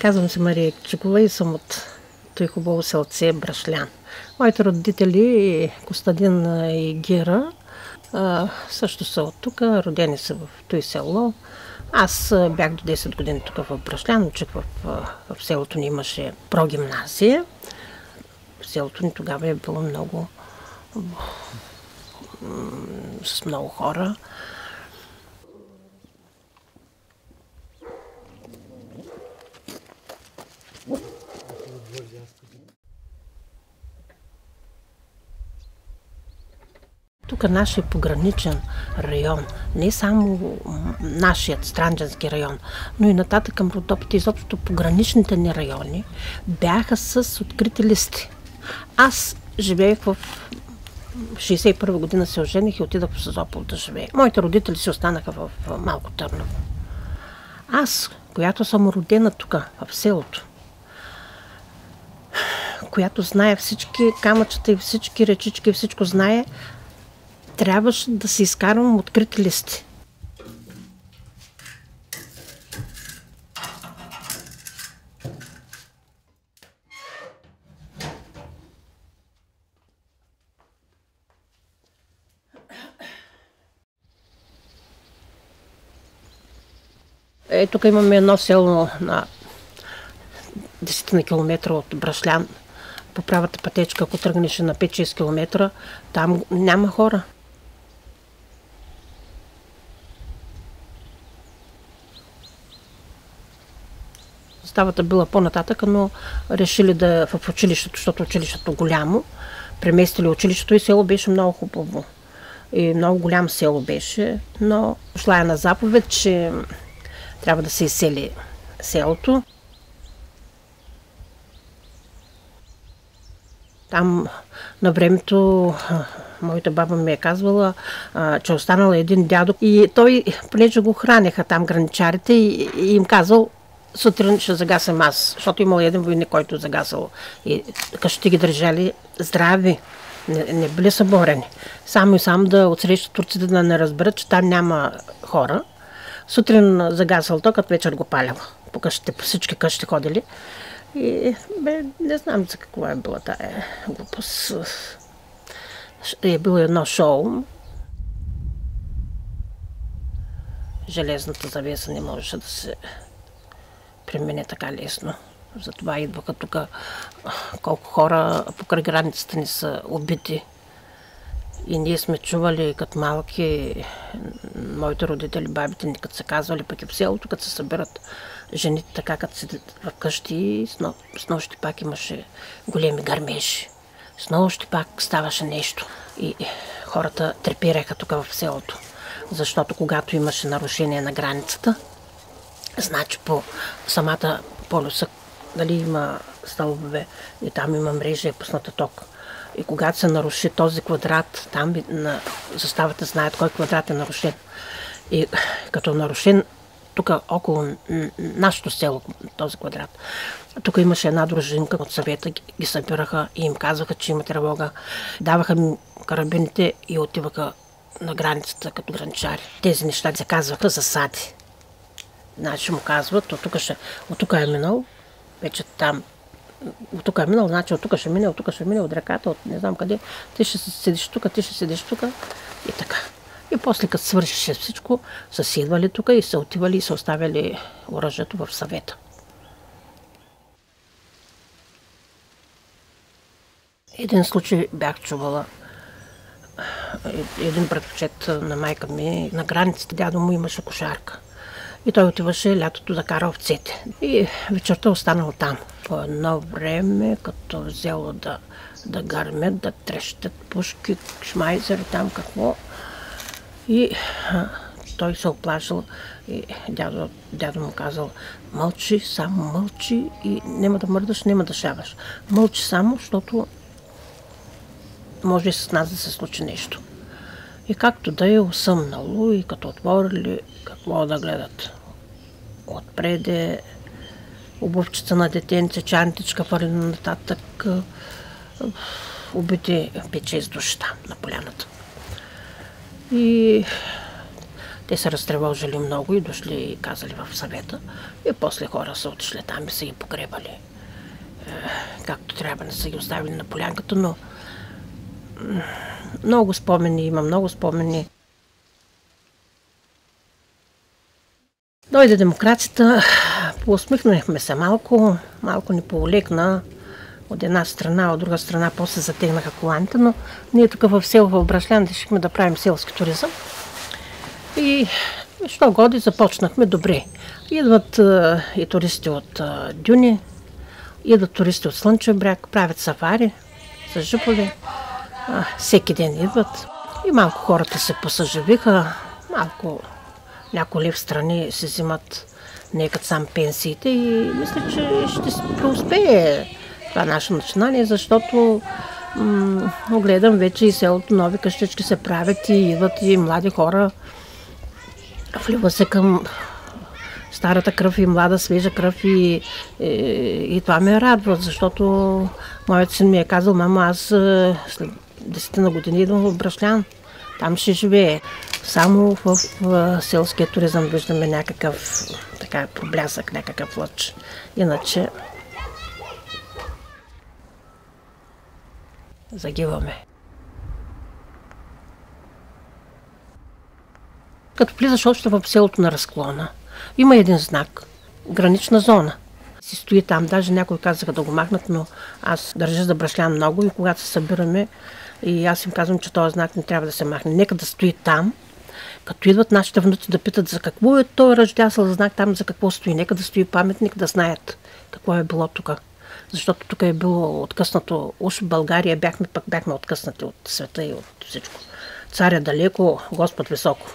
Казвам се Мария Кичикова и съм от той хубаво селце Брашлян. Моите родители, Костадин и Гера, също са от тук, родени са в той село. Аз бях до 10 години тук в Брашлян, учих в селото ни имаше прогимназия. Селото ни тогава е било много с много хора. Тук нашия пограничен район, не само нашият Странджански район, но и нататък към Родопите, изобщо пограничните ни райони, бяха с открити листи. Аз живеех в 61 година, се ожених и отидах в Созопол да живея. Моите родители си останаха в Малко Търново. Аз, която съм родена тук, в селото, която знае всички камъчета и всички речички, и всичко знае, трябваше да се изкарвам открити листи. Тук имаме едно село на 10 на километра от Брашлян. По правата пътечка, ако тръгнеш на 5-6 километра, там няма хора. Ставата била по-нататък, но решили да в училището, защото училището е голямо, преместили училището и село беше много хубаво. И много голямо село беше, но шла е на заповед, че трябва да се изсели селото. Там на времето моята баба ми е казвала, че останал един дядо и той, понеже го хранеха там граничарите и им казал, сутрин ще загасам аз, защото имал един войник, който загасал и къщите ги държали здрави, не били съборени. Само и само да отсрещат турците да не разберат, че там няма хора. Сутрин загасал то, като вечер го палял. По къщите, по всички къщи ходили. И не знам за какво е била тая глупост. Е било едно шоу. Железната завеса не можеше да се премине така лесно. Затова идваха тук колко хора покрай границата ни са убити. И ние сме чували като малки, моите родители, бабите ни, като са казвали, пък и в селото, като се събират жените така, като седят в къщи, с нощи пак имаше големи гърмежи. С нощи пак ставаше нещо. И хората трепираха тук в селото. Защото когато имаше нарушение на границата, значи по самата полюса, дали има стълбове и там има мрежа и е пусната ток. И когато се наруши този квадрат, там на заставата знаят кой квадрат е нарушен. И като нарушен, тук около нашето село, този квадрат, тук имаше една дружинка от съвета, ги събираха и им казваха, че има тревога. Даваха ми карабините и отиваха на границата като граничари. Тези неща се казваха засади. Значи му казват, от тук е минал, вече там. От тук е минал, значи от тук ще мине, от реката, от не знам къде. Ти ще седиш тук, ти ще седиш тук и така. И после като свършише всичко, са си идвали тук и са отивали и са оставяли оръжието в съвета. Един случай бях чувала. Един братовчет на майка ми, на границата дядо му имаше кошарка. И той отиваше лятото да кара овцете. И вечерта останал там. По едно време, като взело да гърмят, да трещат пушки, шмайзери там какво. И той се оплашил и дядо му казал, мълчи, само мълчи и няма да мърдаш, няма да шаваш. Мълчи само, защото може и с нас да се случи нещо. И както да е усъмнало и като отворили, какво да гледат. Отпреде обувчица на детенце, чантичка фърлена нататък, убити 5-6 души там на поляната. И Те са разтревожили много и дошли и казали в съвета. И после хора са отишли там и са ги погребали. Както трябва, не са ги оставили на полянката, но много спомени, има много спомени. Дойде демокрацията, поусмихнахме се малко ни поулекна от една страна, от друга страна после затегнаха коланите, но ние тук в село в Брашлян решихме да правим селски туризъм. И що годи започнахме добре. Идват и туристи от дюни, идват туристи от Слънчев бряг, правят сафари с жипове. Всеки ден идват. И малко хората се посъживиха, малко някой лев страни се взимат некът сам пенсиите и мисля, че ще преуспее това наше начинание, защото гледам вече и селото нови къщички се правят и идват и млади хора. Влива се към старата кръв и млада, свежа кръв и това ме радва, защото моят син ми е казал: мама, аз след 10 на години идвам в Брашлян, там ще живее. Само в селския туризъм виждаме някакъв така проблясък, някакъв лъч. Иначе загиваме. Като влизаш още в селото на разклона, има един знак – гранична зона. Си стои там, даже някои казаха да го махнат, но аз държа за Брашлян много и когато се събираме, и аз им казвам, че този знак не трябва да се махне. Нека да стои там, като идват нашите внуци да питат за какво е този ръждясъл знак, там за какво стои. Нека да стои паметник, да знаят какво е било тук. Защото тук е било откъснато. Уж в България бяхме откъснати от света и от всичко. Царя далеко, Господ високо.